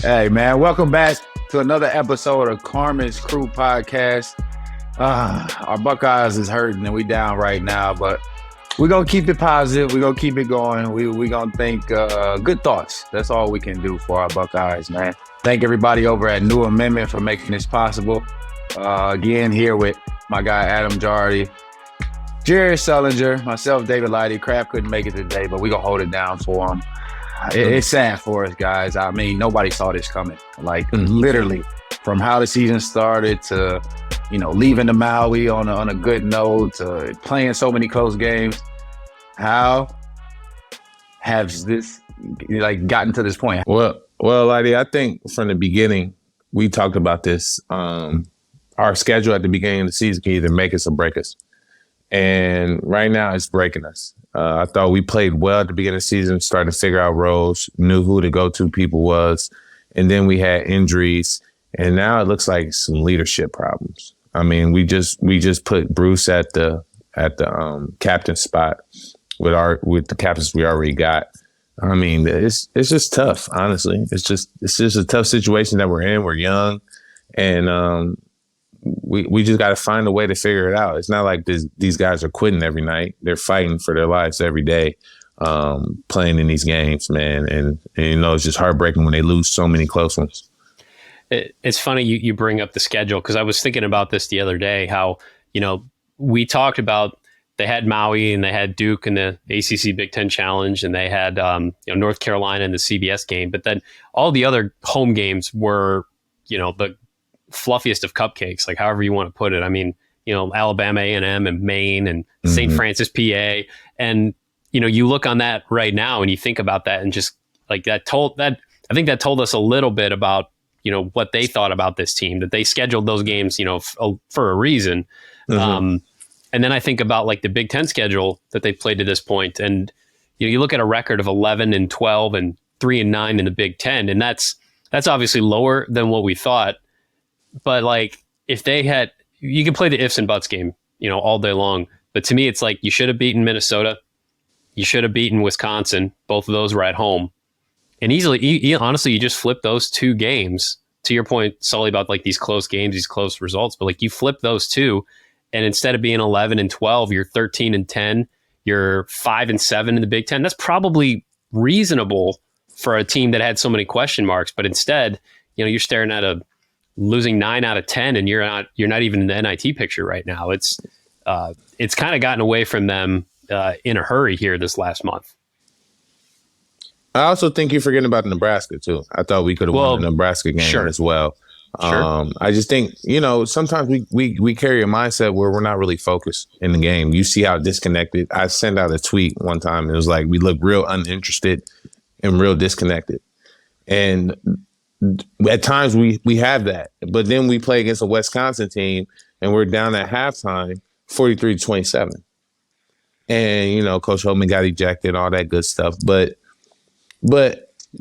Hey, man, welcome back to another episode of Carmen's Crew Podcast. Our Buckeyes is hurting and we down right now, but we're going to keep it positive. We're going to keep it going. We're going to think good thoughts. That's all we can do for our Buckeyes, man. Thank everybody over at New Amendment for making this possible. Again, here with my guy, Adam Jardy, Jerry Sullinger, myself, David Lighty. Kraft couldn't make it today, but we're going to hold it down for him. It's sad for us, guys. I mean, nobody saw this coming. Like, literally, from how the season started to, leaving the Maui on a good note to playing so many close games. How has this, gotten to this point? Well, Lighty, I think from the beginning, we talked about this. Our schedule at the beginning of the season can either make us or break us. And right now, it's breaking us. I thought we played well at the beginning of the season, started to figure out roles, knew who the go-to people was. And then we had injuries. And now it looks like some leadership problems. I mean, we just put Bruce at the captain spot with the captains we already got. I mean, it's just tough, honestly. It's just a tough situation that we're in. We're young, and we just got to find a way to figure it out. It's not like these guys are quitting every night. They're fighting for their lives every day, playing in these games, man. And it's just heartbreaking when they lose so many close ones. It's funny you bring up the schedule, because I was thinking about this the other day, how, we talked about they had Maui and they had Duke in the ACC Big Ten Challenge, and they had North Carolina in the CBS game. But then all the other home games were, the fluffiest of cupcakes, like however you want to put it. I mean, Alabama A&M and Maine and St. Francis, PA. And, you look on that right now and you think about that, and just like I think that told us a little bit about, what they thought about this team, that they scheduled those games, for a reason. And then I think about like the Big Ten schedule that they've played to this point. And, you look at a record of 11-12 and 3-9 in the Big Ten, and that's obviously lower than what we thought. But like, if they had, you can play the ifs and buts game, all day long. But to me, it's like, you should have beaten Minnesota. You should have beaten Wisconsin. Both of those were at home. And honestly, you just flip those two games, to your point, Sully, about like these close games, these close results. But like, you flip those two, and instead of being 11-12, you're 13-10, you're 5-7 in the Big Ten. That's probably reasonable for a team that had so many question marks. But instead, you're staring at losing 9 out of 10, and you're not even in the NIT picture right now. It's kind of gotten away from them in a hurry here this last month. I also think you're forgetting about Nebraska too. I thought we could have won the Nebraska game as well. Sure. I just think, sometimes we carry a mindset where we're not really focused in the game. You see how disconnected. I sent out a tweet one time, and it was like, we look real uninterested and real disconnected. And at times we have that, but then we play against a Wisconsin team and we're down at halftime 43-27. And, Coach Holman got ejected and all that good stuff. But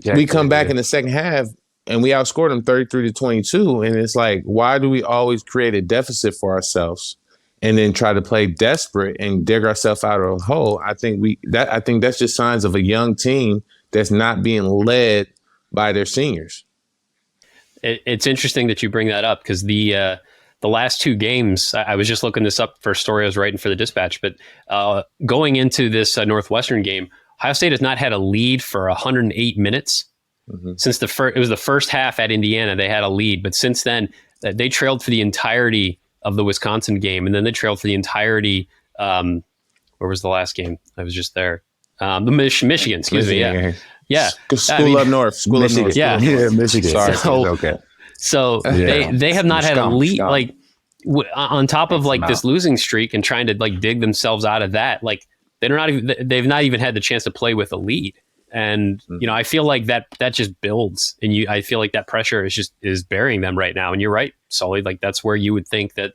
we come back in the second half and we outscored them 33-22. And it's like, why do we always create a deficit for ourselves and then try to play desperate and dig ourselves out of a hole? I think that's just signs of a young team that's not being led by their seniors. It's interesting that you bring that up, because the last two games, I was just looking this up for a story I was writing for the Dispatch, but going into this Northwestern game, Ohio State has not had a lead for 108 minutes. Since it was the first half at Indiana, they had a lead, but since then they trailed for the entirety of the Wisconsin game, and then they trailed for the entirety. Where was the last game? I was just there. The Michigan, excuse me. Yeah. School up north. Yeah, Michigan. Sorry. Okay. So they have not had a lead, like on top of like this losing streak, and trying to like dig themselves out of that. Like they've not even had the chance to play with a lead. And, I feel like that just builds, and I feel like that pressure is burying them right now. And you're right, Sully, like that's where you would think that,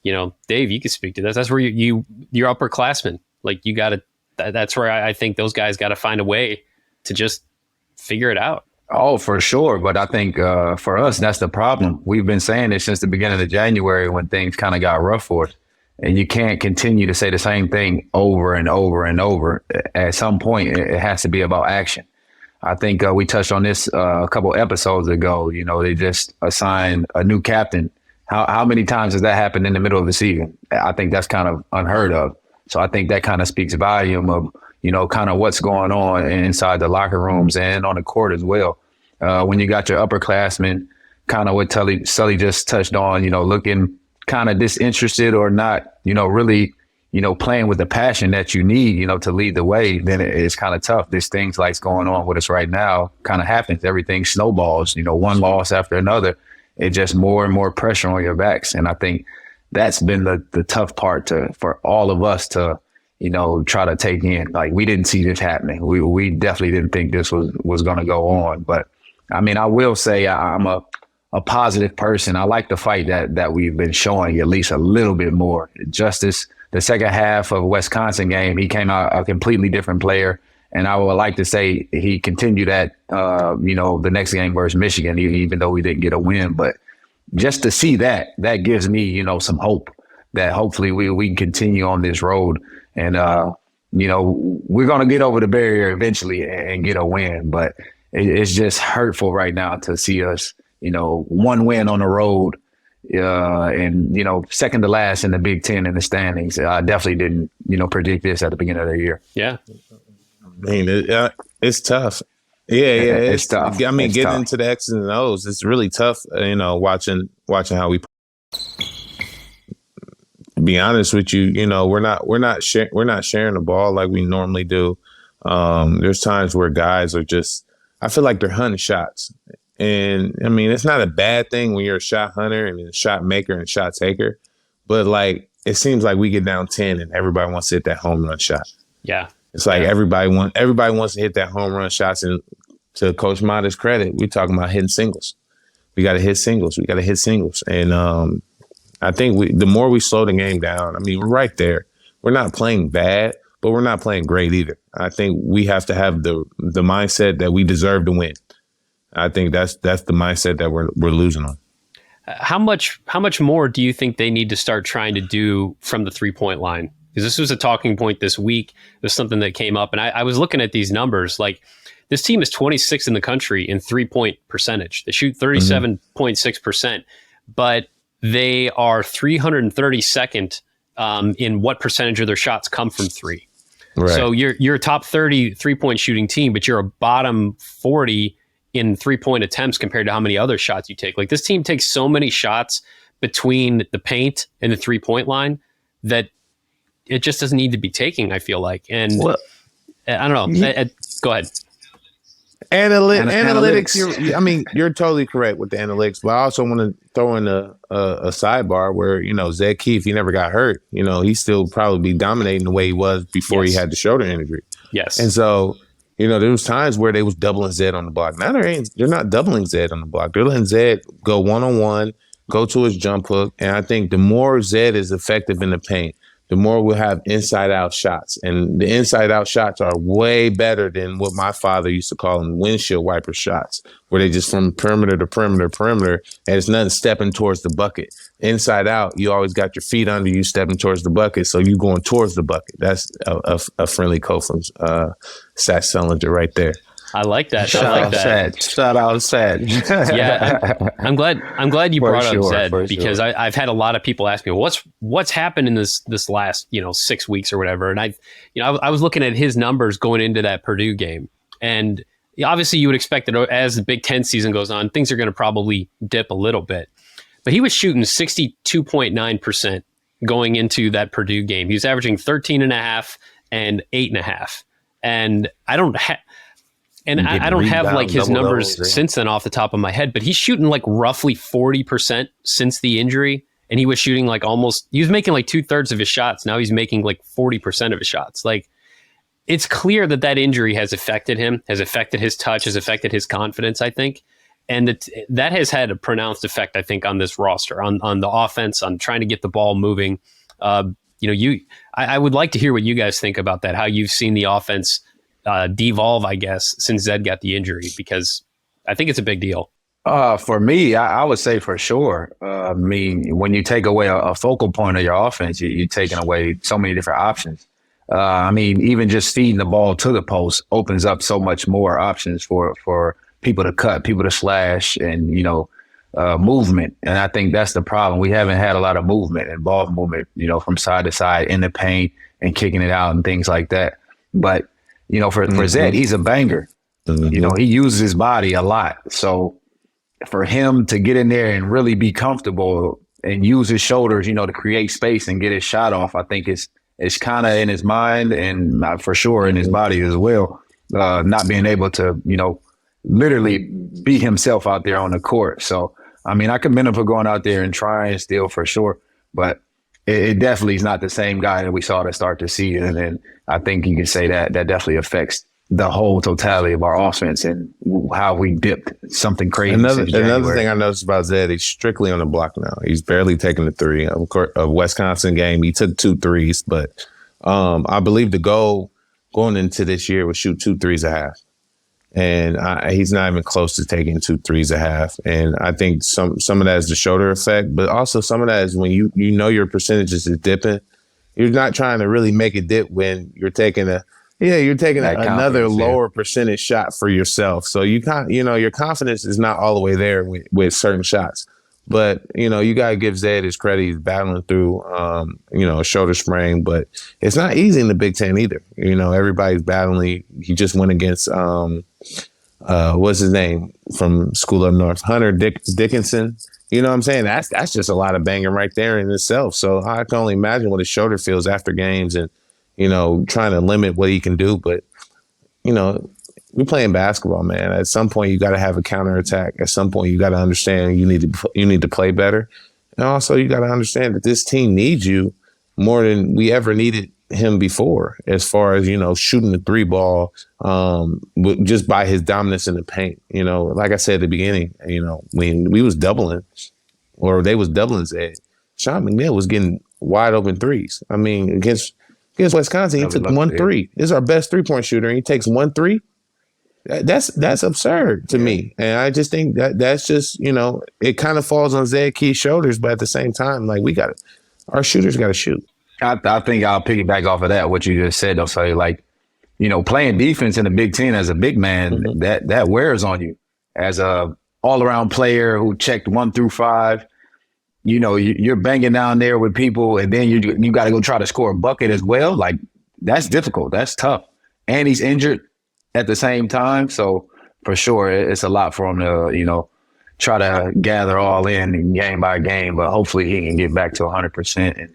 Dave, you could speak to this. That's where you're upperclassmen. Like that's where I think those guys got to find a way to just figure it out. Oh, for sure. But I think for us, that's the problem. We've been saying it since the beginning of January, when things kind of got rough for us. And you can't continue to say the same thing over and over and over. At some point, it has to be about action. I think we touched on this a couple episodes ago. You know, they just assigned a new captain. How many times has that happened in the middle of the season? I think that's kind of unheard of. So I think that kind of speaks volume of, you know, kind of what's going on inside the locker rooms and on the court as well. When you got your upperclassmen, kind of what Sully just touched on, you know, looking kind of disinterested or not, you know, really, you know, playing with the passion that you need, you know, to lead the way, then it's kind of tough. There's things like going on with us right now kind of happens. Everything snowballs, you know, one loss after another. It just more and more pressure on your backs. And I think that's been the tough part for all of us to, you know, try to take in. Like, we didn't see this happening. We definitely didn't think this was going to go on. But I mean, I will say I'm a positive person. I like the fight that we've been showing at least a little bit more. Justice, the second half of Wisconsin game, he came out a completely different player. And I would like to say he continued that, you know, the next game versus Michigan, even though we didn't get a win. But just to see that gives me, you know, some hope that hopefully we can continue on this road. And, you know, we're going to get over the barrier eventually and get a win. But it's just hurtful right now to see us, you know, one win on the road and, you know, second to last in the Big Ten in the standings. I definitely didn't, you know, predict this at the beginning of the year. Yeah. I mean, it's tough. Yeah, it's tough. I mean, it's getting tough. into the X's and O's, it's really tough. You know, watching how we. To be honest with you, you know, we're not sharing the ball like we normally do. There's times where guys are just, I feel like they're hunting shots, and I mean, it's not a bad thing when you're a shot hunter and a shot maker and shot taker, but like it seems like we get down 10 and everybody wants to hit that home run shot. Yeah. It's like everybody wants to hit that home run shots, and to Coach Mata's credit, we're talking about hitting singles. We got to hit singles. And I think the more we slow the game down, I mean, we're right there. We're not playing bad, but we're not playing great either. I think we have to have the mindset that we deserve to win. I think that's the mindset that we're losing on. How much more do you think they need to start trying to do from the 3-point line? Because this was a talking point this week. It was something that came up, and I was looking at these numbers. Like, this team is 26th in the country in 3-point percentage. They shoot 37.6%, but they are 332nd in what percentage of their shots come from three. Right. So you're a top 30 3-point shooting team, but you're a bottom 40 in 3-point attempts compared to how many other shots you take. Like, this team takes so many shots between the paint and the 3-point line that it just doesn't need to be taking, I feel like. And I don't know. Go ahead. Analytics. I mean, you're totally correct with the analytics, but I also want to throw in a sidebar where, you know, Zed Keefe, he never got hurt. You know, he still probably be dominating the way he was before he had the shoulder injury. Yes. And so, you know, there was times where they was doubling Zed on the block. Now they're not doubling Zed on the block. They're letting Zed go one-on-one, go to his jump hook. And I think the more Zed is effective in the paint, the more we'll have inside-out shots. And the inside-out shots are way better than what my father used to call them windshield wiper shots, where they just from perimeter to perimeter, and it's nothing stepping towards the bucket. Inside out, you always got your feet under you stepping towards the bucket, so you going towards the bucket. That's a friendly quote from Sat Sullinger right there. I like that. Shout out Sad. Yeah, I'm glad you brought up Zed, because I've had a lot of people ask me, what's happened in this last 6 weeks or whatever, and I was looking at his numbers going into that Purdue game, and obviously you would expect that as the Big Ten season goes on, things are going to probably dip a little bit, but he was shooting 62.9% going into that Purdue game. He was averaging 13.5 and 8.5, and I don't have like his numbers since then off the top of my head, but he's shooting like roughly 40% since the injury. And he was shooting like he was making like 2/3 of his shots. Now he's making like 40% of his shots. Like, it's clear that injury has affected him, has affected his touch, has affected his confidence, I think. And that has had a pronounced effect, I think, on this roster, on the offense, on trying to get the ball moving. I would like to hear what you guys think about that, how you've seen the offense devolve, I guess, since Zed got the injury, because I think it's a big deal. For me, I would say for sure. I mean, when you take away a focal point of your offense, you're taking away so many different options. I mean, even just feeding the ball to the post opens up so much more options for people to cut, people to slash, and movement. And I think that's the problem. We haven't had a lot of movement and ball movement, from side to side in the paint and kicking it out and things like that. But for Zed, he's a banger. He uses his body a lot. So for him to get in there and really be comfortable and use his shoulders, to create space and get his shot off, I think it's kind of in his mind and for sure in his body as well. Not being able to, literally be himself out there on the court. So, I mean, I commend him for going out there and trying still for sure, but it definitely is not the same guy that we saw to start the season. And I think you can say that definitely affects the whole totality of our offense and how we dipped something crazy. Another thing I noticed about Zed, he's strictly on the block now. He's barely taking the three. Of course, a Wisconsin game, he took 2 threes, but I believe the goal going into this year was shoot 2 threes a half. And he's not even close to taking 2 threes a half. And I think some of that is the shoulder effect, but also some of that is when your percentages is dipping. You're not trying to really make it dip when you're taking another lower percentage shot for yourself. So you can't, your confidence is not all the way there with certain shots. But, you got to give Zed his credit. He's battling through, a shoulder sprain, but it's not easy in the Big Ten either. Everybody's battling. He just went against, what's his name from School Up North? Hunter Dickinson. You know what I'm saying? That's just a lot of banging right there in itself. So I can only imagine what his shoulder feels after games and, trying to limit what he can do. But, we're playing basketball, man. At some point, you got to have a counterattack. At some point, you got to understand you need to play better. And also, you got to understand that this team needs you more than we ever needed him before, as far as, shooting the 3 ball just by his dominance in the paint. Like I said at the beginning, when we was doubling or they was doubling Zed, Sean McNeil was getting wide open threes. I mean, against Wisconsin, he took 1 3. This is our best 3-point shooter, and he takes 1 3. That's absurd to me. And I just think that's just, it kind of falls on Zed Key's shoulders, but at the same time, like our shooters got to shoot. I think I'll piggyback off of that, what you just said, though. So, playing defense in the Big Ten as a big man, that wears on you. As a all-around player who checked 1 through 5, you're banging down there with people, and then you got to go try to score a bucket as well. Like, that's difficult. That's tough. And he's injured at the same time. So, for sure, it's a lot for him to, try to gather all in game by game. But hopefully he can get back to 100%.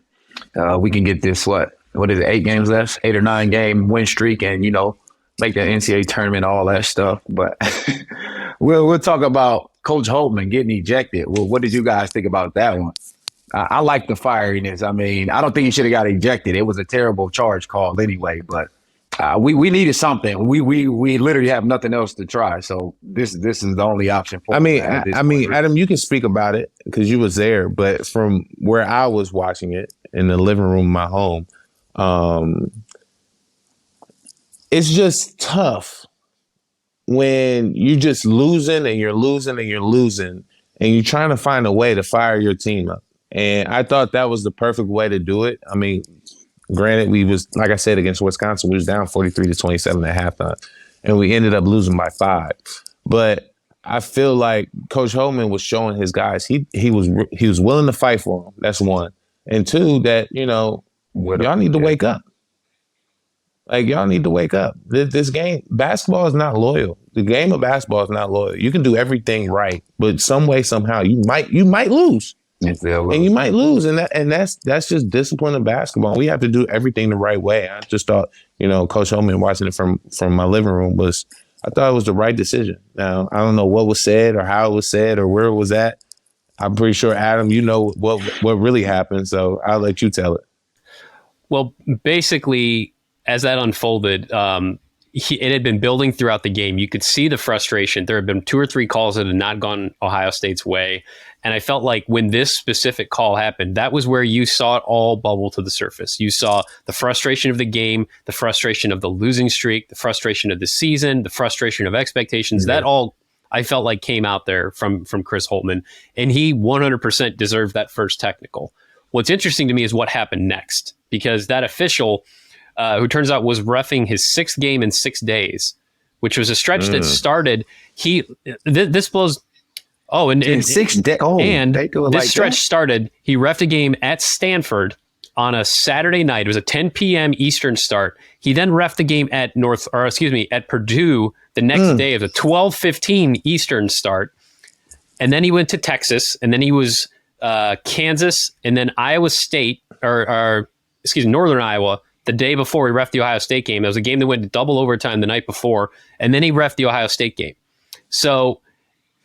And we can get this, what is it, 8 games left, 8 or 9 game win streak, and, make the NCAA tournament, all that stuff. But we'll talk about Coach Holtman getting ejected. Well, what did you guys think about that one? I like the fieriness. I mean, I don't think he should have got ejected. It was a terrible charge call anyway, but we needed something. We literally have nothing else to try. So this is the only option for us. Adam, you can speak about it because you was there, but from where I was watching it in the living room of my home, it's just tough when you're just losing and you're losing and you're losing and you're trying to find a way to fire your team up. And I thought that was the perfect way to do it. I mean, granted, we was, like I said, against Wisconsin, we was down 43-27 at halftime, and we ended up losing by 5. But I feel like Coach Holtman was showing his guys he was willing to fight for them. That's one, and two, that y'all need to wake up. Like, y'all need to wake up. This game, basketball is not loyal. The game of basketball is not loyal. You can do everything right, but some way, somehow, you might lose. And you might lose, and that's just discipline of basketball. We have to do everything the right way. I just thought, Coach Holtman, watching it from my living room, I thought it was the right decision. Now, I don't know what was said or how it was said or where it was at. I'm pretty sure, Adam, you know what really happened, so I'll let you tell it. Well, basically, as that unfolded, it had been building throughout the game. You could see the frustration. There had been 2 or 3 calls that had not gone Ohio State's way. And I felt like when this specific call happened, that was where you saw it all bubble to the surface. You saw the frustration of the game, the frustration of the losing streak, the frustration of the season, the frustration of expectations. Yeah. That all, I felt like, came out there from Chris Holtman. And he 100% deserved that first technical. What's interesting to me is what happened next, because that official who turns out was reffing his 6th game in 6 days, which was a stretch that started. This blows. Oh, and in 6 days. Oh, and they do it this like stretch that? started. He reffed a game at Stanford on a Saturday night. It was a 10 p.m. Eastern start. He then reffed a game at at Purdue the next day of a 12:15 Eastern start. And then he went to Texas, and then he was Kansas, and then Iowa State, Northern Iowa, the day before he reffed the Ohio State game. It was a game that went to double overtime the night before, and then he reffed the Ohio State game. So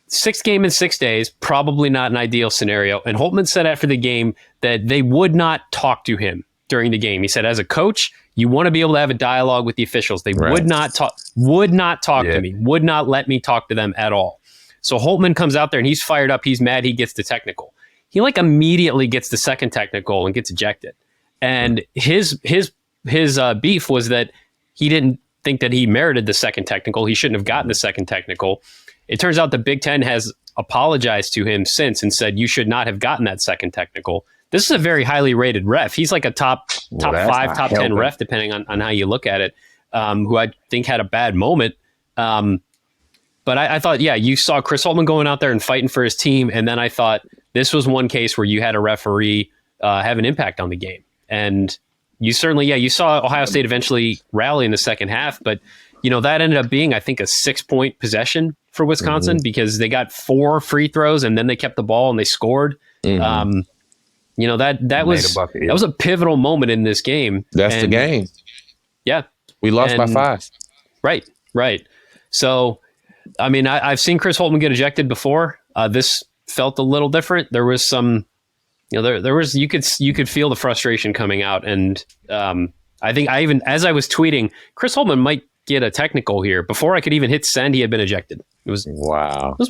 6th game in 6 days, probably not an ideal scenario. And Holtman said after the game that they would not talk to him during the game. He said, as a coach, you want to be able to have a dialogue with the officials. They would not talk to me, would not let me talk to them at all. So Holtman comes out there and he's fired up. He's mad. He gets the technical. He immediately gets the second technical and gets ejected. And his beef was that he didn't think that he merited the second technical. He shouldn't have gotten the second technical. It turns out the Big Ten has apologized to him since and said you should not have gotten that second technical. This is a very highly rated ref. He's like a top 5, top 10 ref, depending on how you look at it, who I think had a bad moment. But I thought, you saw Chris Holtman going out there and fighting for his team. And then I thought this was one case where you had a referee have an impact on the game. And you certainly, you saw Ohio State eventually rally in the second half. But, that ended up being, I think, a 6-point possession for Wisconsin because they got 4 free throws and then they kept the ball and they scored. That was a pivotal moment in this game. That's the game. Yeah. We lost by 5. Right. So, I mean, I've seen Chris Holtman get ejected before. This felt a little different. There was some, there was you could feel the frustration coming out, and I think as I was tweeting, Chris Holtman might get a technical here before I could even hit send. He had been ejected. It was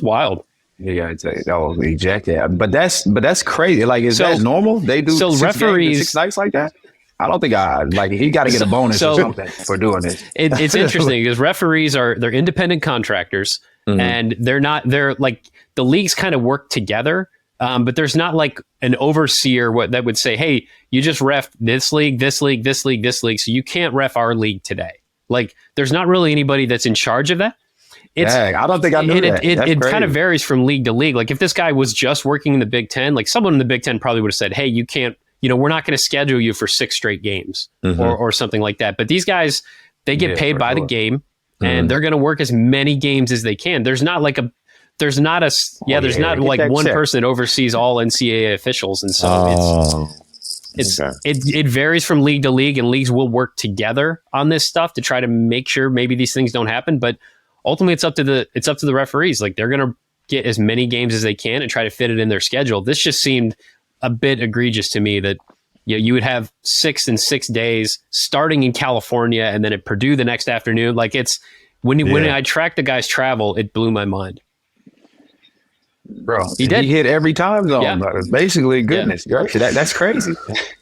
wild. Yeah, ejected. But that's crazy. Is that normal? They do referees 6 nights like that. I don't think he got to get a bonus or something for doing this. It's interesting because referees they're independent contractors and they're the leagues kind of work together. But there's not an overseer that would say, hey, you just ref this league, this league, this league, this league. So you can't ref our league today. There's not really anybody that's in charge of that. I don't think I knew that. It kind of varies from league to league. If this guy was just working in the Big Ten, someone in the Big Ten probably would have said, hey, you can't, we're not going to schedule you for 6 straight games or something like that. But these guys, they get paid by the game and they're going to work as many games as they can. There's not one person that oversees all NCAA officials. And so it varies from league to league, and leagues will work together on this stuff to try to make sure maybe these things don't happen. But ultimately it's up to the referees. They're going to get as many games as they can and try to fit it in their schedule. This just seemed a bit egregious to me that you would have 6 in 6 days starting in California and then at Purdue the next afternoon. When I tracked the guy's travel, it blew my mind. Bro, he hit every time zone. Yeah. Basically, goodness gracious, that's crazy.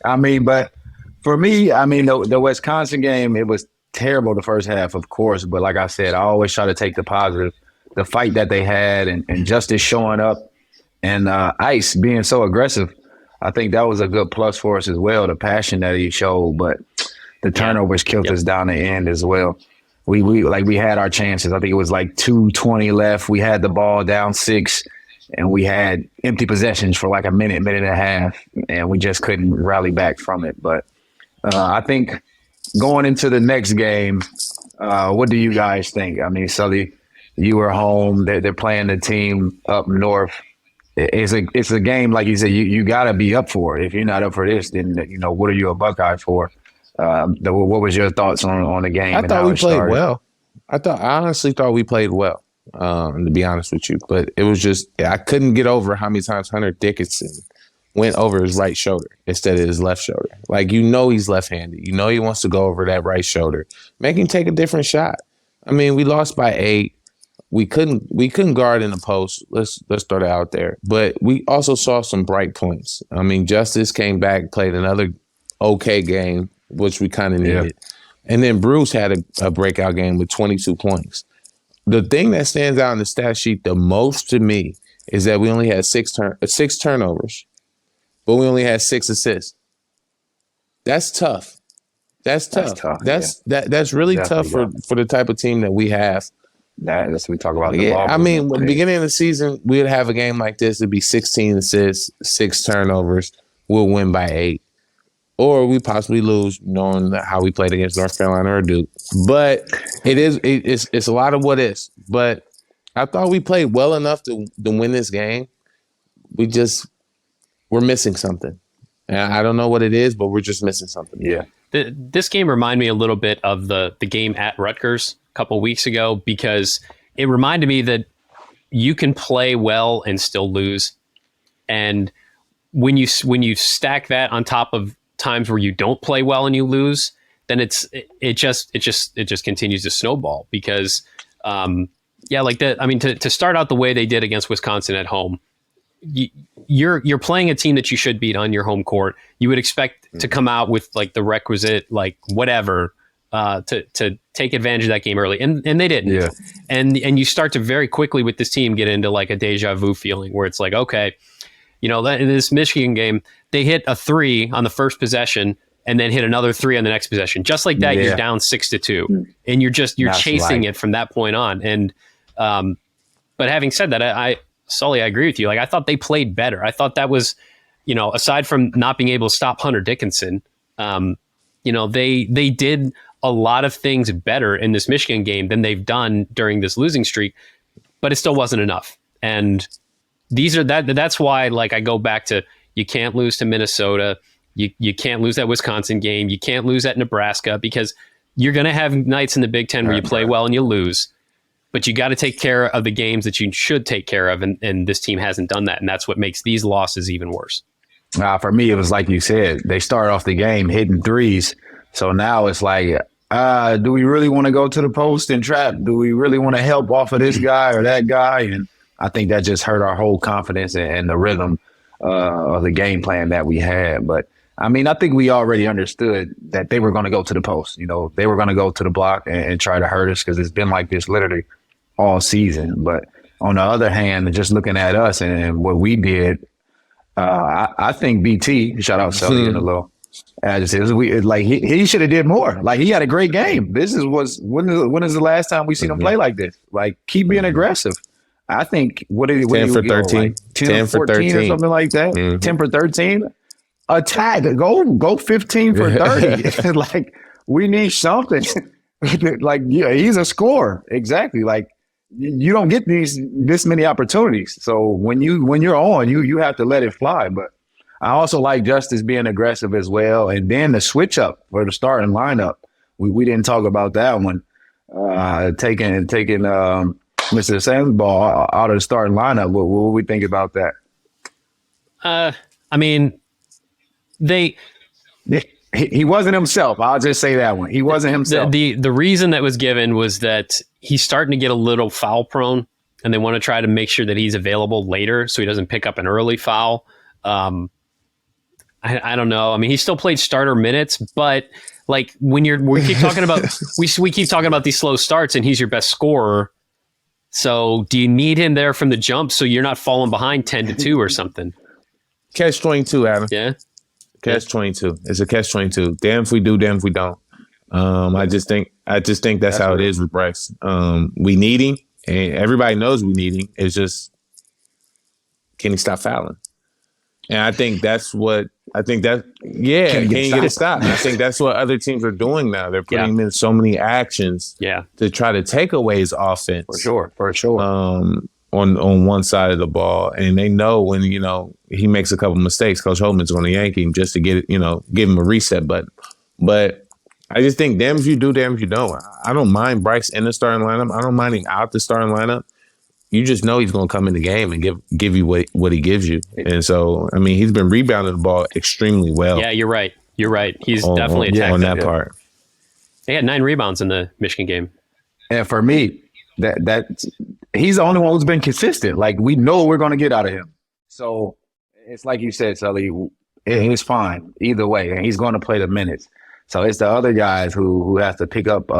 I mean, but for me, the Wisconsin game, it was terrible the first half, of course. But like I said, I always try to take the positive. The fight that they had and Justice showing up and Ice being so aggressive, I think that was a good plus for us as well, the passion that he showed. But the turnovers killed us down the end as well. We had our chances. I think it was 2:20 left. We had the ball down 6. And we had empty possessions for a minute and a half, and we just couldn't rally back from it. But I think going into the next game, what do you guys think? I mean, Sully, you were home. They're playing the team up north. It's a game, like you said, you got to be up for it. If you're not up for this, then, what are you a Buckeye for? What was your thoughts on the game? I thought we played well. I honestly thought we played well. To be honest with you, but it was just I couldn't get over how many times Hunter Dickinson went over his right shoulder instead of his left shoulder. He's left-handed. He wants to go over that right shoulder. Make him take a different shot. I mean, we lost by 8. We couldn't guard in the post. Let's throw that out there. But we also saw some bright points. I mean, Justice came back, played another okay game, which we kind of needed, and then Bruce had a breakout game with 22 points. The thing that stands out in the stat sheet the most to me is that we only had 6 turnovers, but we only had 6 assists. That's tough. That's tough. That's really Definitely tough for the type of team that we have. That's what we talk about. Yeah, I mean, at the beginning of the season, we'd have a game like this. It'd be 16 assists, 6 turnovers. We'll win by 8. Or we possibly lose, knowing how we played against North Carolina or Duke. But it's a lot of what is. But I thought we played well enough to win this game. We're missing something. And I don't know what it is, but we're just missing something. Yeah. This game reminded me a little bit of the game at Rutgers a couple of weeks ago, because it reminded me that you can play well and still lose. And when you stack that on top of times where you don't play well and you lose, then it just continues to snowball, because to start out the way they did against Wisconsin at home, you're playing a team that you should beat on your home court. You would expect to come out with like the requisite whatever to take advantage of that game early, and they didn't. Yeah. And you start to very quickly with this team get into like a deja vu feeling where it's like, okay, in this Michigan game, they hit a 3 on the first possession and then hit another 3 on the next possession. Just like that, You're down 6-2, and you're chasing it from that point on. And but having said that, Sully, I agree with you. Like, I thought they played better. I thought that was, aside from not being able to stop Hunter Dickinson, they did a lot of things better in this Michigan game than they've done during this losing streak, but it still wasn't enough. And that's why, like, I go back to, you can't lose to Minnesota. You can't lose that Wisconsin game. You can't lose at Nebraska, because you're going to have nights in the Big Ten where you play well and you lose. But you got to take care of the games that you should take care of, and this team hasn't done that, and that's what makes these losses even worse. For me, it was like you said, they start off the game hitting threes, so now it's like, do we really want to go to the post and trap? Do we really want to help off of this guy or that guy? And I think that just hurt our whole confidence and the rhythm of the game plan that we had. But I mean, I think we already understood that they were going to go to the post. They were going to go to the block and try to hurt us, because it's been like this literally all season. But on the other hand, just looking at us and what we did, I think BT, shout out Sully in a little, he should have did more. Like, he had a great game. When is the last time we seen him play like this? Like, keep being aggressive. I think 10 for 13, like 10 for 13 or something like that. 10 for 13. Attack, go 15 for 30. Like, we need something. Like, he's a scorer. Exactly. Like, you don't get this many opportunities. So when you're on, you have to let it fly. But I also like Justice being aggressive as well. And then the switch up for the starting lineup. We didn't talk about that one. Taking Mr. Sandoval out of the starting lineup. What we think about that? I mean, he wasn't himself. I'll just say that one. He wasn't himself. The reason that was given was that he's starting to get a little foul prone, and they want to try to make sure that he's available later so he doesn't pick up an early foul. I don't know. I mean, he still played starter minutes, but like we keep talking about we keep talking about these slow starts, and he's your best scorer. So do you need him there from the jump so you're not falling behind 10-2 or something? Catch-22, Adam. Yeah. Catch-22. It's a catch-22. Damn if we do, damn if we don't. I just think that's how it is with Bryce. We need him, and everybody knows we need him. It's just, can he stop fouling? And I think can he get it stopped? I think that's what other teams are doing now. They're putting him in so many actions to try to take away his offense. For sure. On one side of the ball, and they know when he makes a couple mistakes, Coach Holman's going to yank him just to give him a reset button. But I just think, damn if you do, damn if you don't. I don't mind Bryce in the starting lineup. I don't mind him out the starting lineup. You just know he's going to come in the game and give you what he gives you. And so, I mean, he's been rebounding the ball extremely well. Yeah, you're right. He's definitely attacked on that part. They had 9 rebounds in the Michigan game. And for me, that he's the only one who's been consistent. Like, we know we're going to get out of him. So it's like you said, Sully, it's fine either way. And he's going to play the minutes. So it's the other guys who have to pick up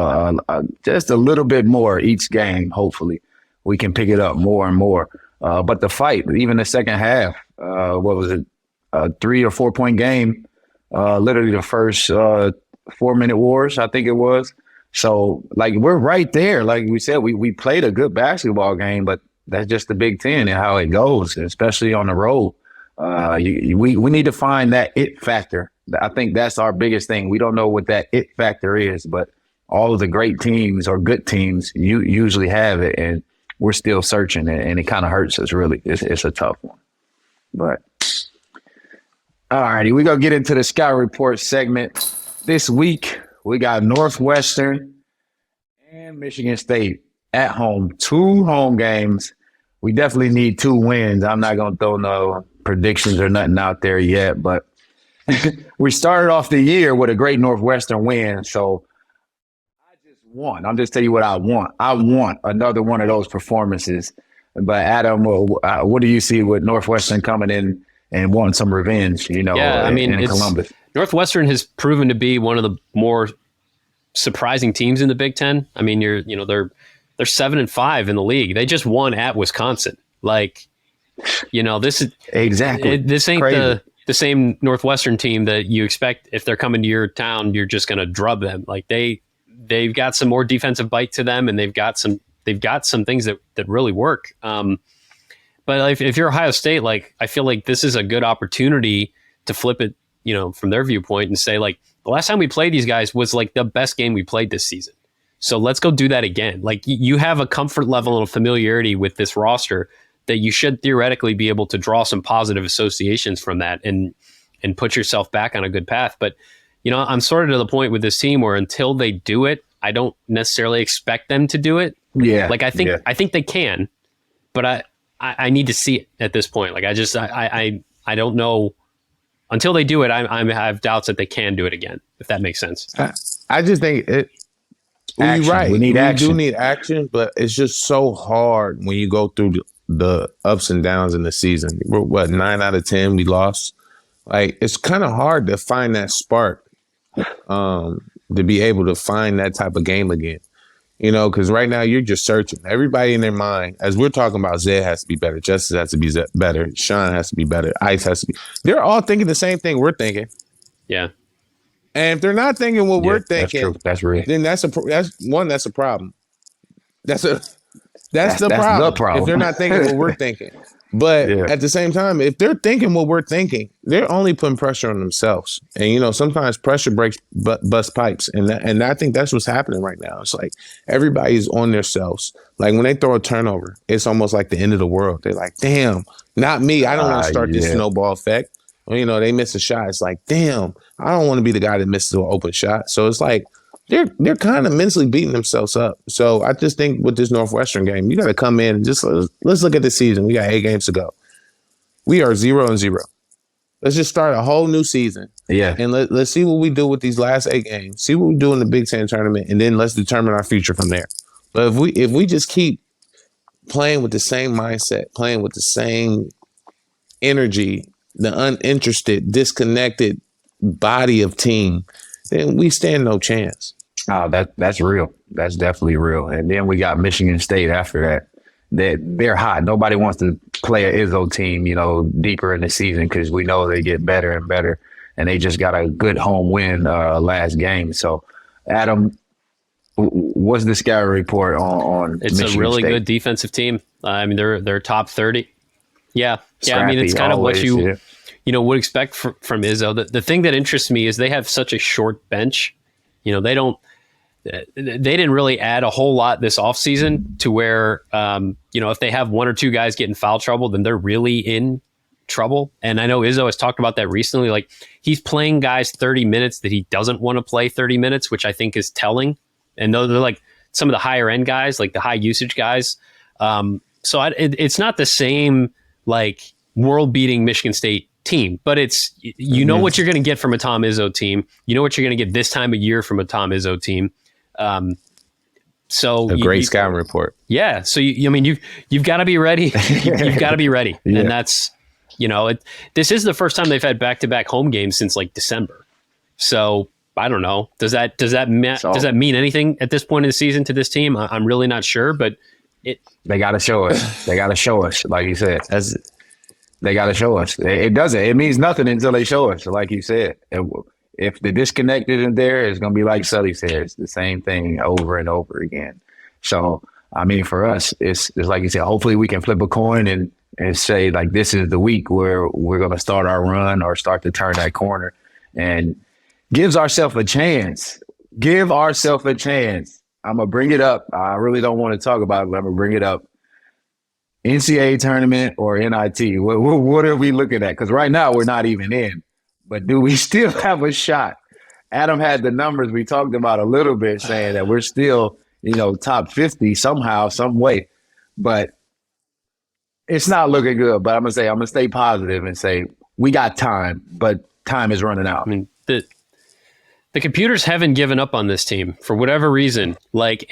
just a little bit more each game. Hopefully we can pick it up more and more. But the fight, even the second half, what was it? A 3 or 4 point game. Literally the first 4-minute wars, I think it was. So, like, we're right there. Like we said, we played a good basketball game, but that's just the Big Ten and how it goes, especially on the road. We need to find that it factor. I think that's our biggest thing. We don't know what that it factor is, but all of the great teams or good teams usually have it, and we're still searching it, and it kind of hurts us, really. It's a tough one. But, all righty, we're going to get into the Scout Report segment. This week, we got Northwestern and Michigan State at home. 2 home games. We definitely need 2 wins. I'm not going to throw no predictions or nothing out there yet, but we started off the year with a great Northwestern win, so I just want. I'm just telling you what I want. I want another one of those performances. But Adam, what do you see with Northwestern coming in and wanting some revenge? In Columbus. Northwestern has proven to be one of the more surprising teams in the Big Ten. I mean, they're 7-5 in the league. They just won at Wisconsin. Like, this is exactly this ain't crazy. the same Northwestern team that you expect if they're coming to your town, you're just going to drub them. Like they've got some more defensive bite to them, and they've got some things that really work. But if you're Ohio State, like, I feel like this is a good opportunity to flip it, from their viewpoint and say, like, the last time we played these guys was like the best game we played this season. So let's go do that again. Like, you have a comfort level and familiarity with this roster that you should theoretically be able to draw some positive associations from that and put yourself back on a good path. But, I'm sort of to the point with this team where until they do it, I don't necessarily expect them to do it. Yeah. Like, I think they can, but I need to see it at this point. Like, I don't know. Until they do it, I have doubts that they can do it again, if that makes sense. I just think it. You're right. We need action. Do need action, but it's just so hard when you go through the ups and downs in the season. We're 9 out of 10 we lost. Like, it's kind of hard to find that spark, to be able to find that type of game again. Because right now you're just searching. Everybody in their mind, as we're talking about, Zed has to be better, Justice has to be better, Sean has to be better, Ice has to be. They're all thinking the same thing we're thinking. Yeah. And if they're not thinking what we're thinking, that's real. Then that's a problem. That's the problem. If they're not thinking what we're thinking. But at the same time, if they're thinking what we're thinking, they're only putting pressure on themselves. And, sometimes pressure breaks bust pipes. And I think that's what's happening right now. It's like everybody's on themselves. Like, when they throw a turnover, it's almost like the end of the world. They're like, damn, not me. I don't want to start this snowball effect. Or, they miss a shot. It's like, damn, I don't want to be the guy that misses an open shot. So it's like they're kind of mentally beating themselves up. So I just think with this Northwestern game, you got to come in and just let's look at the season. We got 8 games to go. We are 0-0. Let's just start a whole new season. Yeah. And let's see what we do with these last 8 games. See what we do in the Big Ten tournament, and then let's determine our future from there. But if we just keep playing with the same mindset, playing with the same energy, the uninterested, disconnected body of team, then we stand no chance. Oh, that's real. That's definitely real. And then we got Michigan State after that. They're hot. Nobody wants to play an Izzo team, deeper in the season, because we know they get better and better. And they just got a good home win last game. So, Adam, what's the Scout Report on It's Michigan a really State? good defensive team. I mean, they're top 30. Yeah. Scrappy, I mean, it's kind always, of what you would expect from Izzo. The thing that interests me is they have such a short bench. They didn't really add a whole lot this offseason to where, if they have 1 or 2 guys get in foul trouble, then they're really in trouble. And I know Izzo has talked about that recently. Like, he's playing guys 30 minutes that he doesn't want to play 30 minutes, which I think is telling. And they're like some of the higher end guys, like the high usage guys. It's not the same, like, world beating Michigan State team, but it's, what you're going to get from a Tom Izzo team. You know what you're going to get this time of year from a Tom Izzo team. So a great scouting report. Yeah. So you've got to be ready. You've got to be ready. Yeah. And that's, this is the first time they've had back-to-back home games since like December. So I don't know. Does that mean anything at this point in the season to this team? I'm really not sure, but they got to show us. They got to show us, like you said. They got to show us. It doesn't. It means nothing until they show us, like you said. If the disconnect isn't there, it's going to be like Sully said. It's the same thing over and over again. So, I mean, for us, it's like you said, hopefully we can flip a coin and say, like, this is the week where we're going to start our run or start to turn that corner, and gives ourselves a chance. Give ourselves a chance. I'm going to bring it up. I really don't want to talk about it, but I'm going to bring it up. NCAA tournament or NIT? What are we looking at? Because right now we're not even in. But do we still have a shot? Adam had the numbers we talked about a little bit, saying that we're still, top 50 somehow, some way. But it's not looking good. But I'm going to stay positive and say we got time, but time is running out. I mean, the computers haven't given up on this team for whatever reason. What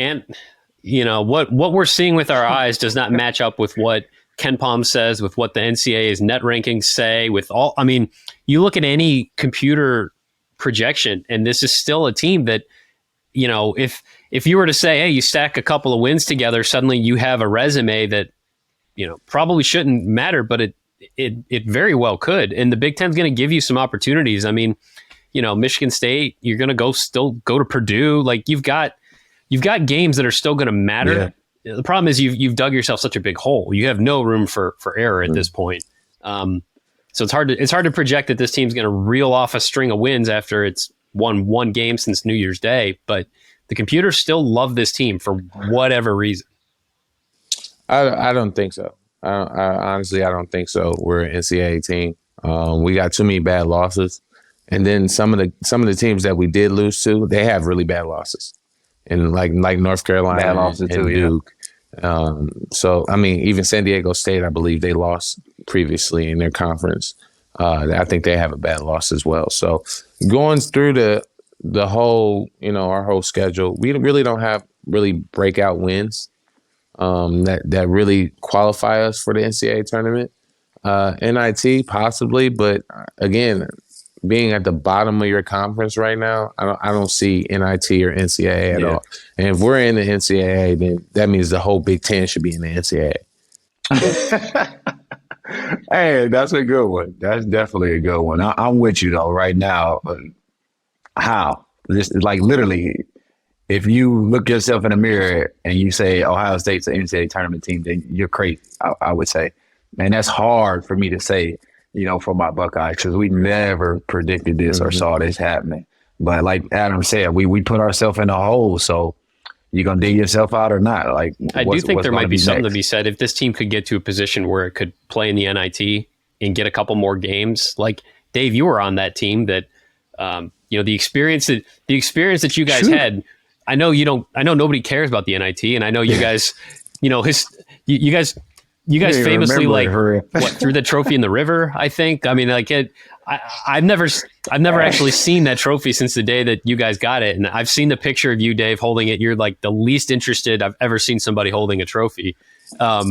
we're seeing with our eyes does not match up with what Ken Palm says, with what the NCAA's net rankings say, you look at any computer projection, and this is still a team that, if you were to say, hey, you stack a couple of wins together, suddenly you have a resume that, probably shouldn't matter, but it very well could. And the Big Ten's going to give you some opportunities. I mean, Michigan State, you're going to still go to Purdue. Like you've got games that are still going to matter. Yeah. The problem is you've dug yourself such a big hole. You have no room for error at this point. So it's hard to project that this team's going to reel off a string of wins after it's won one game since New Year's Day. But the computers still love this team for whatever reason. I don't think so. Honestly, I don't think so. We're an NCAA team. We got too many bad losses. And then some of the teams that we did lose to, they have really bad losses. And like North Carolina and Duke. Yeah. So, I mean, even San Diego State, I believe they lost previously in their conference. I think they have a bad loss as well. So going through the whole, our whole schedule, we really don't have really breakout wins that really qualify us for the NCAA tournament. NIT possibly, but again, being at the bottom of your conference right now, I don't see NIT or NCAA at all. And if we're in the NCAA, then that means the whole Big Ten should be in the NCAA. Hey, that's a good one. That's definitely a good one. I'm with you though right now. How? Just like literally, if you look yourself in the mirror and you say Ohio State's an NCAA tournament team, then you're crazy. I would say, man, that's hard for me to say. For my Buckeyes, because we never predicted this or saw this happening. But like Adam said, we put ourselves in a hole. So you gonna dig yourself out or not? Like I do think there might be something to be said if this team could get to a position where it could play in the NIT and get a couple more games. Like Dave, you were on that team that the experience that you guys had. I know nobody cares about the NIT, and I know you guys, you guys famously threw the trophy in the river, I think. I mean, I've never actually seen that trophy since the day that you guys got it. And I've seen the picture of you, Dave, holding it. You're like the least interested I've ever seen somebody holding a trophy. But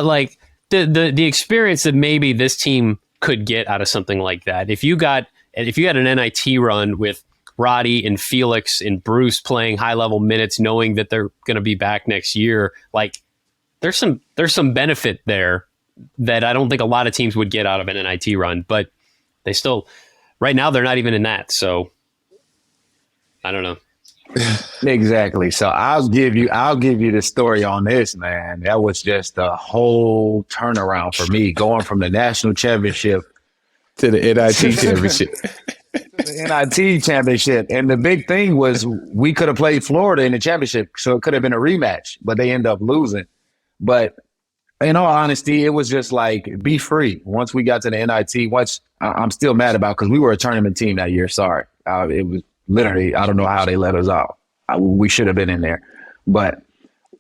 like the experience that maybe this team could get out of something like that. If you had an NIT run with Roddy and Felix and Bruce playing high level minutes, knowing that they're going to be back next year, like, there's some benefit there that I don't think a lot of teams would get out of an NIT run, but they still, right now, they're not even in that. So I don't know. Exactly. So I'll give you the story on this, man. That was just a whole turnaround for me, going from the national championship to the NIT championship. The NIT championship. And the big thing was we could have played Florida in the championship, so it could have been a rematch, but they end up losing. But in all honesty, it was just like, be free. Once we got to the NIT, I'm still mad about, because we were a tournament team that year. Sorry. It was literally, I don't know how they let us out. We should have been in there. But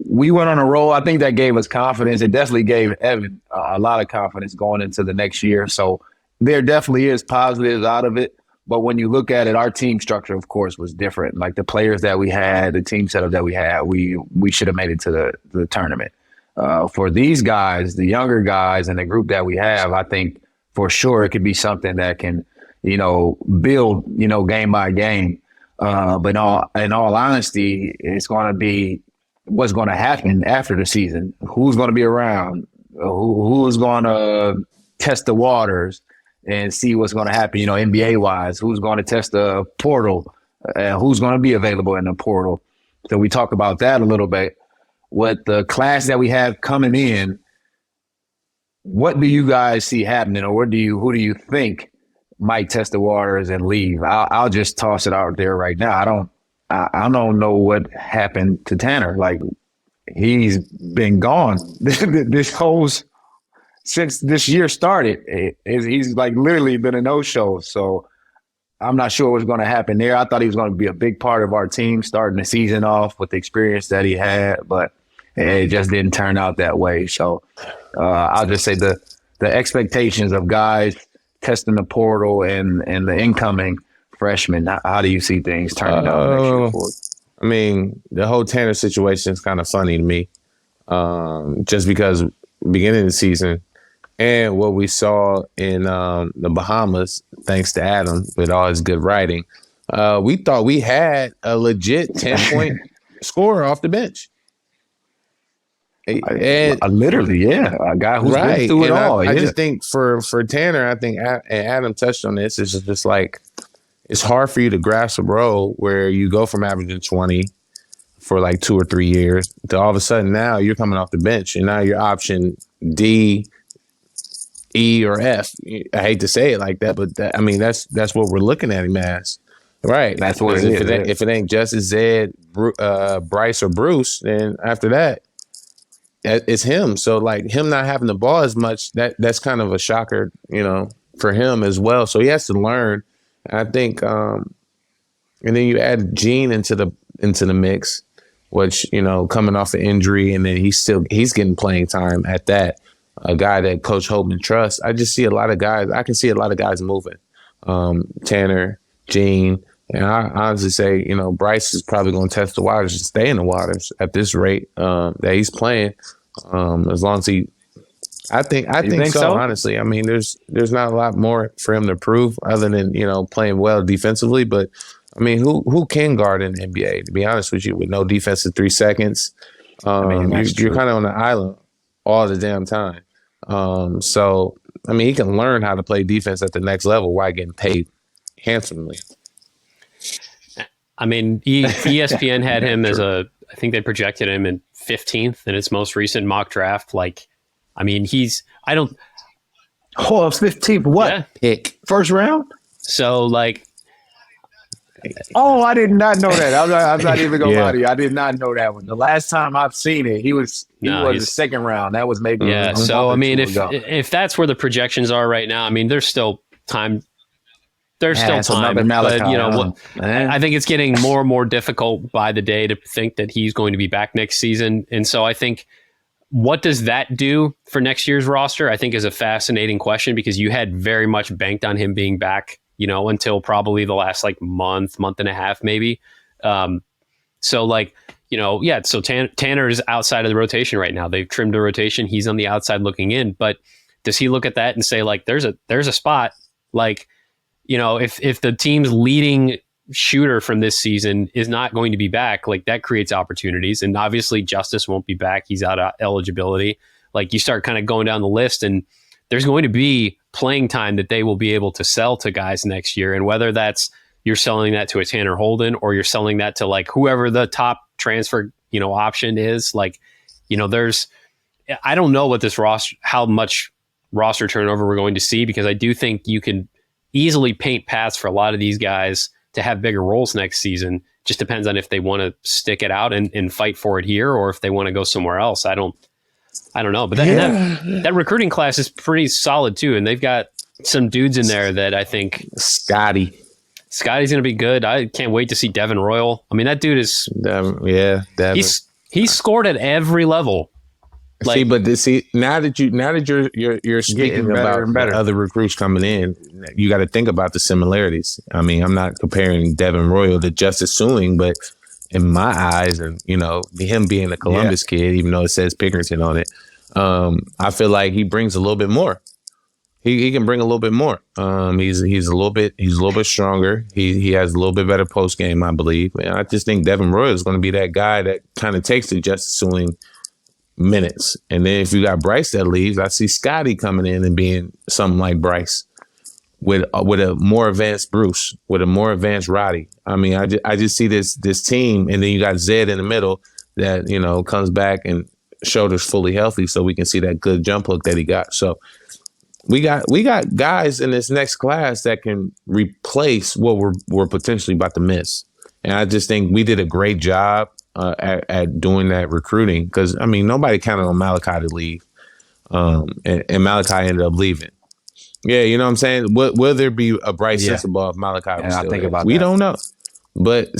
we went on a roll. I think that gave us confidence. It definitely gave Evan a lot of confidence going into the next year. So there definitely is positives out of it. But when you look at it, our team structure, of course, was different. Like the players that we had, the team setup that we had, we should have made it to the tournament. For these guys, the younger guys and the group that we have, I think for sure it could be something that can, build, game by game. But in all honesty, it's going to be what's going to happen after the season. Who's going to be around? Who's going to test the waters? and see what's going to happen, NBA wise, who's going to test the portal, who's going to be available in the portal. So we talk about that a little bit. What the class that we have coming in, what do you guys see happening, or who do you think might test the waters and leave? I'll just toss it out there right now. I don't know what happened to Tanner. Like, he's been gone since this year started. He's like literally been a no-show. So I'm not sure what's going to happen there. I thought he was going to be a big part of our team starting the season off with the experience that he had, but it just didn't turn out that way. So I'll just say the expectations of guys testing the portal and the incoming freshmen, how do you see things turning out next year forward? I mean, the whole Tanner situation is kind of funny to me, just because beginning of the season and what we saw in the Bahamas, thanks to Adam with all his good writing, we thought we had a legit 10-point scorer off the bench. And, literally, yeah, a guy who's been through it all. I just think for Tanner, I think, and Adam touched on this, it's just like, it's hard for you to grasp a role where you go from averaging 20 for like 2 or 3 years to all of a sudden now you're coming off the bench and now you're option D, E, or F. I hate to say it like that, but that's what we're looking at him as. Right. That's what it is. If it ain't Justice, Zed, Bryce, or Bruce, then after that, it's him. So like him not having the ball as much, that's kind of a shocker, for him as well. So he has to learn. I think, and then you add Gene into the mix, which, coming off an injury, and then he's getting playing time at that. A guy that Coach Holtman trusts. I just see a lot of guys. I can see a lot of guys moving. Tanner, Gene, and I honestly say, Bryce is probably going to test the waters and stay in the waters at this rate that he's playing. As long as he. I think so, honestly. I mean, there's not a lot more for him to prove other than, playing well defensively. But, I mean, who can guard in the NBA, to be honest with you, with no defense in 3 seconds? You're kind of on the island all the damn time. So, I mean, he can learn how to play defense at the next level while getting paid handsomely. I mean, ESPN had him as I think they projected him in 15th in its most recent mock draft. Like, I mean, 15th. What? Yeah. Pick? First round? So, like. Oh, I did not know that. I'm not even going to lie to you. I did not know that one. The last time I've seen it, he was the second round. That was maybe. Yeah. So, I mean, if that's where the projections are right now, I mean, there's still time. There's still time. But, I think it's getting more and more difficult by the day to think that he's going to be back next season. And so I think, what does that do for next year's roster? I think is a fascinating question, because you had very much banked on him being back, until probably the last month and a half, maybe. So Tanner is outside of the rotation right now. They've trimmed the rotation. He's on the outside looking in, but does he look at that and say there's a spot, if the team's leading shooter from this season is not going to be back, that creates opportunities. And obviously Justice won't be back. He's out of eligibility. You start kind of going down the list, and there's going to be playing time that they will be able to sell to guys next year. And whether that's you're selling that to a Tanner Holden, or you're selling that to whoever the top transfer, option is, there's, I don't know what this roster, how much roster turnover we're going to see, because I do think you can easily paint paths for a lot of these guys to have bigger roles next season. Just depends on if they want to stick it out and fight for it here, or if they want to go somewhere else. I don't know. But that recruiting class is pretty solid too. And they've got some dudes in there that I think Scotty's going to be good. I can't wait to see Devin Royal. I mean, that dude is, Devin. He's scored at every level. Now that you're speaking about the other recruits coming in, you got to think about the similarities. I mean, I'm not comparing Devin Royal to Justice Suing, but in my eyes, and him being a Columbus kid, even though it says Pickerington on it, I feel like he brings a little bit more. He can bring a little bit more. He's a little bit stronger. He has a little bit better post game, I believe. And I just think Devin Royal is going to be that guy that kind of takes the Justice Suing minutes. And then if you got Bryce that leaves, I see Scotty coming in and being something like Bryce. with a more advanced Bruce, with a more advanced Roddy. I mean, I just see this team, and then you got Zed in the middle that, you know, comes back and shoulders fully healthy, so we can see that good jump hook that he got. So we got guys in this next class that can replace what we're potentially about to miss. And I just think we did a great job at doing that recruiting, because I mean, nobody counted on Malachi to leave, and Malachi ended up leaving. Yeah, you know what I'm saying? Will there be a Bryce Sensabaugh if Malachi was still there? We don't know. But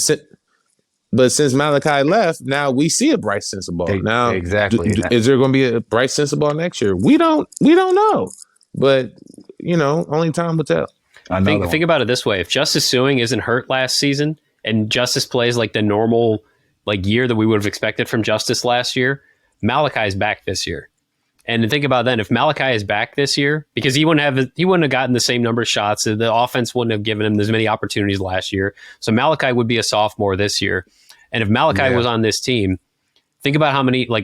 since Malachi left, now we see a Bryce Sensabaugh. Now, exactly. Is there going to be a Bryce Sensabaugh next year? We don't know. But, you know, only time will tell. Think about it this way. If Justice Suing isn't hurt last season and Justice plays like the normal like year that we would have expected from Justice last year, Malachi's back this year. And think about then, if Malachi is back this year, because he wouldn't have gotten the same number of shots. The offense wouldn't have given him as many opportunities last year. So Malachi would be a sophomore this year. And if Malachi was on this team, think about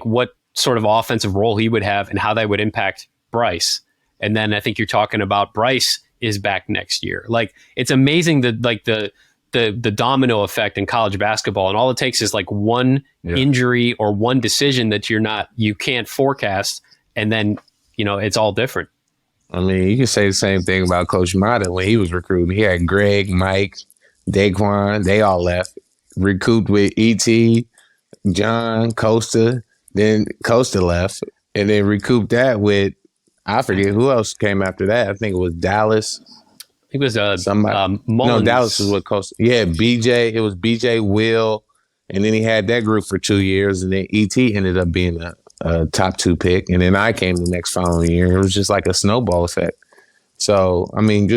what sort of offensive role he would have and how that would impact Bryce. And then I think you're talking about Bryce is back next year. Like, it's amazing that the domino effect in college basketball, and all it takes is like one injury or one decision that you can't forecast. And then, you know, it's all different. I mean, you can say the same thing about Coach Mata when he was recruiting. He had Greg, Mike, Daquan. They all left. Recouped with E.T., John, Costa. Then Costa left. And then recouped that with, I forget who else came after that. I think it was Dallas. I think it was somebody. Mullins. No, Dallas was what Costa. Yeah, BJ. It was BJ, Will. And then he had that group for 2 years. And then E.T. ended up being a top 2 pick, and then I came the next following year. It was just like a snowball effect. So I mean,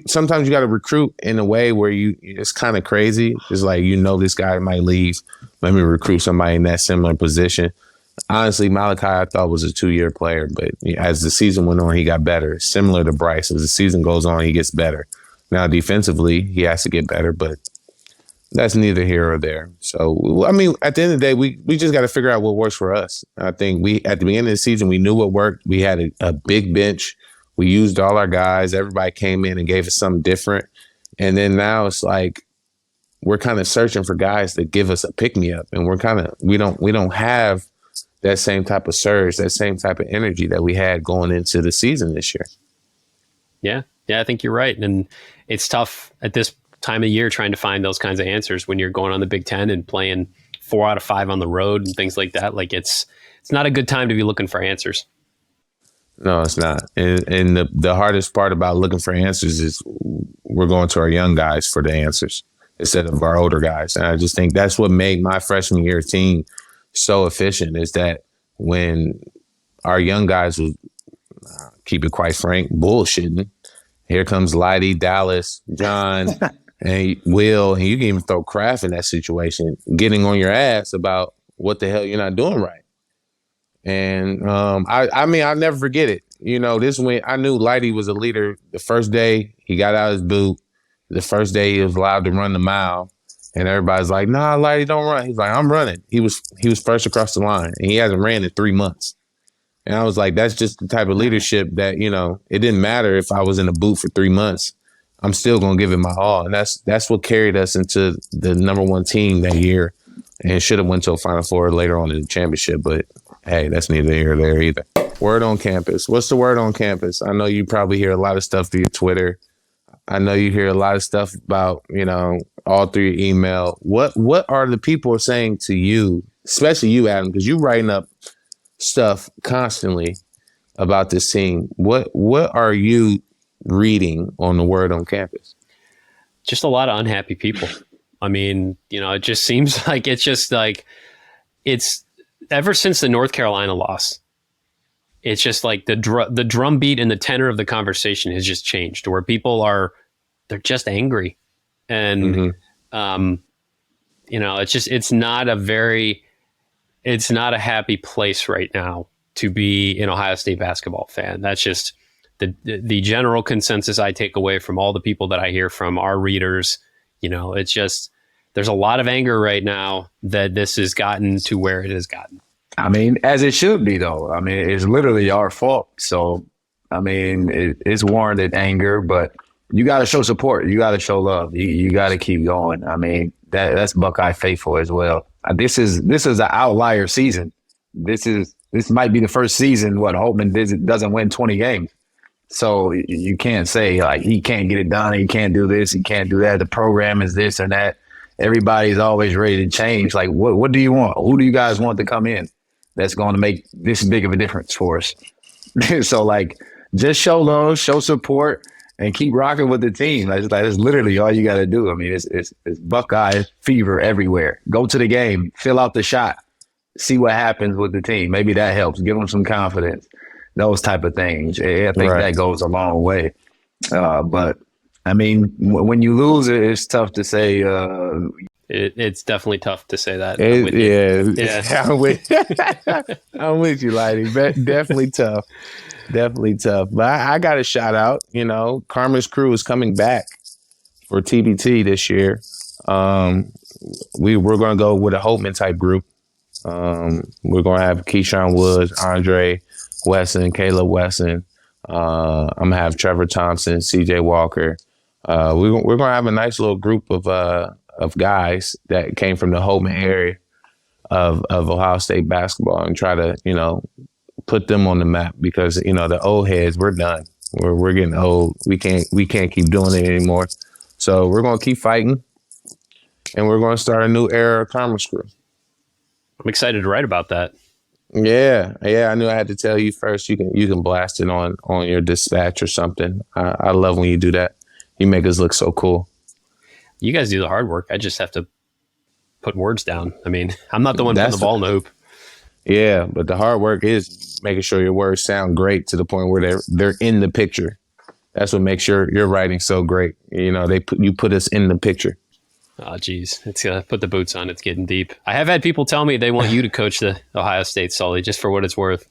sometimes you got to recruit in a way where it's kind of crazy. It's like, you know, this guy might leave. Let me recruit somebody in that similar position. Honestly, Malachi I thought was a 2-year player, but as the season went on, he got better. Similar to Bryce, as the season goes on, he gets better. Now defensively, he has to get better, but that's neither here or there. So, I mean, at the end of the day, we just got to figure out what works for us. I think at the beginning of the season, we knew what worked. We had a big bench. We used all our guys. Everybody came in and gave us something different. And then now it's like we're kind of searching for guys that give us a pick-me-up. And we don't have that same type of surge, that same type of energy that we had going into the season this year. Yeah, I think you're right. And it's tough at this time of year trying to find those kinds of answers when you're going on the Big Ten and playing 4 out of 5 on the road and things like that. Like, it's not a good time to be looking for answers. No, it's not. And the hardest part about looking for answers is we're going to our young guys for the answers instead of our older guys. And I just think that's what made my freshman year team so efficient, is that when our young guys would, keep it quite frank, bullshitting, here comes Lighty, Dallas, John, and Will, and you can even throw Kraft in that situation, getting on your ass about what the hell you're not doing right. And I mean, I'll never forget it. You know, I knew Lighty was a leader the first day he got out of his boot, the first day he was allowed to run the mile, and everybody's like, nah, Lighty, don't run. He's like, I'm running. He was first across the line, and he hasn't ran in 3 months. And I was like, that's just the type of leadership that, you know, it didn't matter if I was in the boot for 3 months. I'm still going to give it my all. And that's what carried us into the number 1 team that year, and should have went to a Final Four later on in the championship. But, hey, that's neither here or there either. Word on campus. What's the word on campus? I know you probably hear a lot of stuff through your Twitter. I know you hear a lot of stuff about, you know, all through your email. What are the people saying to you, especially you, Adam, because you're writing up stuff constantly about this team. What are you reading on the word on campus? Just a lot of unhappy people. I mean, you know, it just seems like it's ever since the North Carolina loss, it's just like the drum beat and the tenor of the conversation has just changed to where they're just angry. And, you know, it's not a happy place right now to be an Ohio State basketball fan. That's just the general consensus I take away from all the people that I hear from our readers. You know, it's just, there's a lot of anger right now that this has gotten to where it has gotten. I mean, as it should be, though. I mean, it's literally our fault. So, I mean, it's warranted anger, but you got to show support. You got to show love. You got to keep going. I mean, that's Buckeye faithful as well. This is an outlier season. This might be the first season what Holtman doesn't win 20 games. So you can't say like he can't get it done. He can't do this. He can't do that. The program is this or that. Everybody's always ready to change. Like, what do you want? Who do you guys want to come in that's going to make this big of a difference for us? So, like, just show love, show support, and keep rocking with the team. That's literally all you got to do. I mean, it's Buckeye fever everywhere. Go to the game, fill out the shot, see what happens with the team. Maybe that helps. Give them some confidence. Those type of things. I think that goes a long way. But I mean, when you lose it, it's tough to say. It's definitely tough to say that. I'm with you, Lighty. Definitely tough. Definitely tough. But I got a shout out. You know, Karma's crew is coming back for TBT this year. We're going to go with a Holtman type group. We're going to have Keyshawn Woods, Andre Wesson, Caleb Wesson. I'm going to have Trevor Thompson, CJ Walker. We're going to have a nice little group of guys that came from the Holtman area of Ohio State basketball and try to, you know, put them on the map because, you know, the old heads, we're done. We're getting old. We can't keep doing it anymore. So we're going to keep fighting and we're going to start a new era of Karma's crew. I'm excited to write about that. Yeah. I knew I had to tell you first. You can blast it on your dispatch or something. I love when you do that. You make us look so cool. You guys do the hard work. I just have to put words down. I mean, I'm not the one putting the ball in the hoop. Yeah, but the hard work is making sure your words sound great to the point where they're in the picture. That's what makes your writing so great. You know, you put us in the picture. Oh, geez. It's put the boots on. It's getting deep. I have had people tell me they want you to coach the Ohio State Sully, just for what it's worth.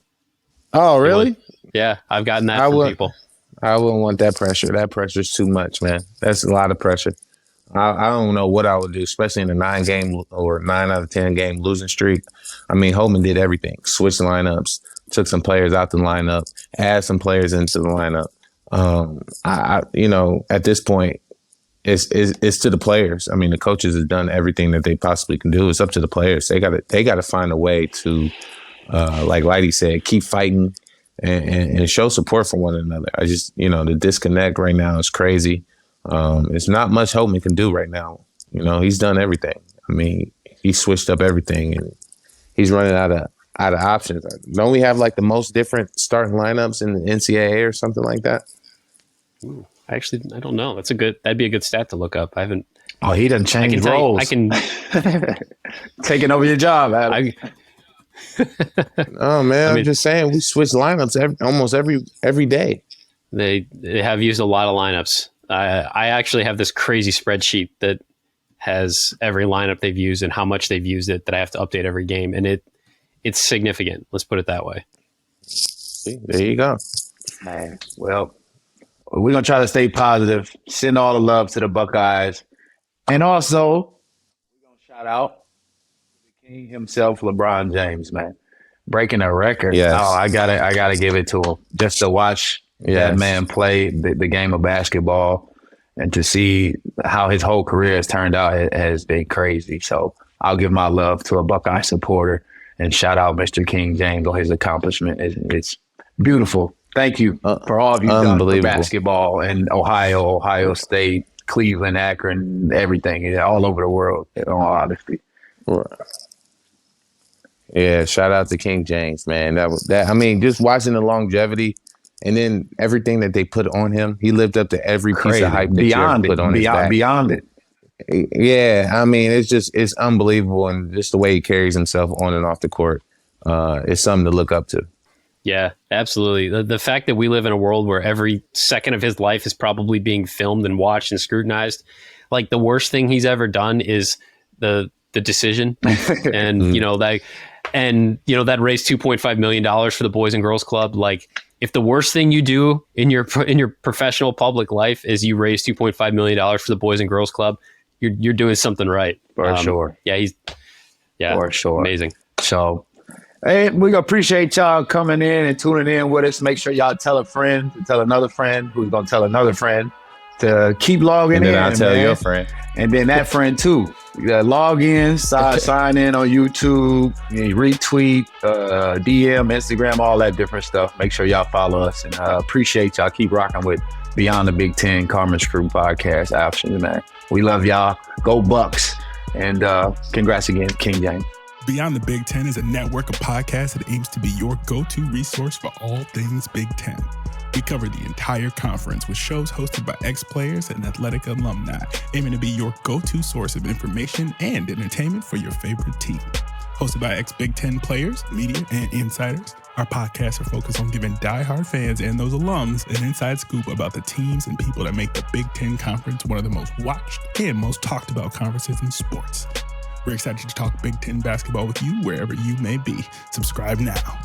Oh, really? Yeah, I've gotten that from people. I wouldn't want that pressure. That pressure's too much, man. That's a lot of pressure. I don't know what I would do, especially in a 9 out of 10 game losing streak. I mean, Holtman did everything. Switched lineups, took some players out the lineup, add some players into the lineup. At this point, it's to the players. I mean, the coaches have done everything that they possibly can do. It's up to the players. They got to find a way to, like Lighty said, keep fighting and show support for one another. I just, the disconnect right now is crazy. It's not much Holtman can do right now. You know, he's done everything. I mean, he switched up everything and he's running out of options. Don't we have like the most different starting lineups in the NCAA or something like that? Ooh, I don't know. That'd be a good stat to look up. I haven't. Oh, he doesn't change roles. I can taking over your job, Adam. Oh man, I'm just saying we switch lineups almost every day. They have used a lot of lineups. I actually have this crazy spreadsheet that has every lineup they've used and how much they've used it that I have to update every game, and it's significant. Let's put it that way. See, there you go. Well, we're gonna try to stay positive. Send all the love to the Buckeyes, and also we're gonna shout out the king himself, LeBron James, man, breaking a record. Yes. Oh, I gotta give it to him just to watch. Yes. That man play the game of basketball and to see how his whole career has turned out has been crazy. So I'll give my love to a Buckeye supporter and shout out Mr. King James on his accomplishment. It's beautiful. Thank you for all of you done for basketball in Ohio State, Cleveland, Akron, everything, all over the world, in all honesty. Yeah, shout out to King James, man. I mean, just watching the longevity. And then everything that they put on him, he lived up to every piece of hype that you ever put on his back. Beyond it. Yeah, I mean, it's unbelievable. And just the way he carries himself on and off the court is something to look up to. Yeah, absolutely. The fact that we live in a world where every second of his life is probably being filmed and watched and scrutinized. Like the worst thing he's ever done is the decision. And, that raised $2.5 million for the Boys and Girls Club. Like, if the worst thing you do in your professional public life is you raise $2.5 million for the Boys and Girls Club, you're doing something right. For sure. Yeah, for sure. Amazing. So, hey, we appreciate y'all coming in and tuning in with us. Make sure y'all tell a friend to tell another friend who's going to tell another friend to keep logging And then in. I'll tell man. your friend. And then that friend too. Log in, sign in on YouTube, retweet, DM, Instagram, all that different stuff. Make sure y'all follow us, and appreciate y'all. Keep rocking with Beyond the Big Ten, Carmen's Crew podcast options, man. We love y'all. Go Bucks. And congrats again, King James. Beyond the Big Ten is a network of podcasts that aims to be your go-to resource for all things Big Ten. We cover the entire conference with shows hosted by ex-players and athletic alumni, aiming to be your go-to source of information and entertainment for your favorite team. Hosted by ex-Big Ten players, media, and insiders, our podcasts are focused on giving diehard fans and those alums an inside scoop about the teams and people that make the Big Ten Conference one of the most watched and most talked about conferences in sports. We're excited to talk Big Ten basketball with you wherever you may be. Subscribe now.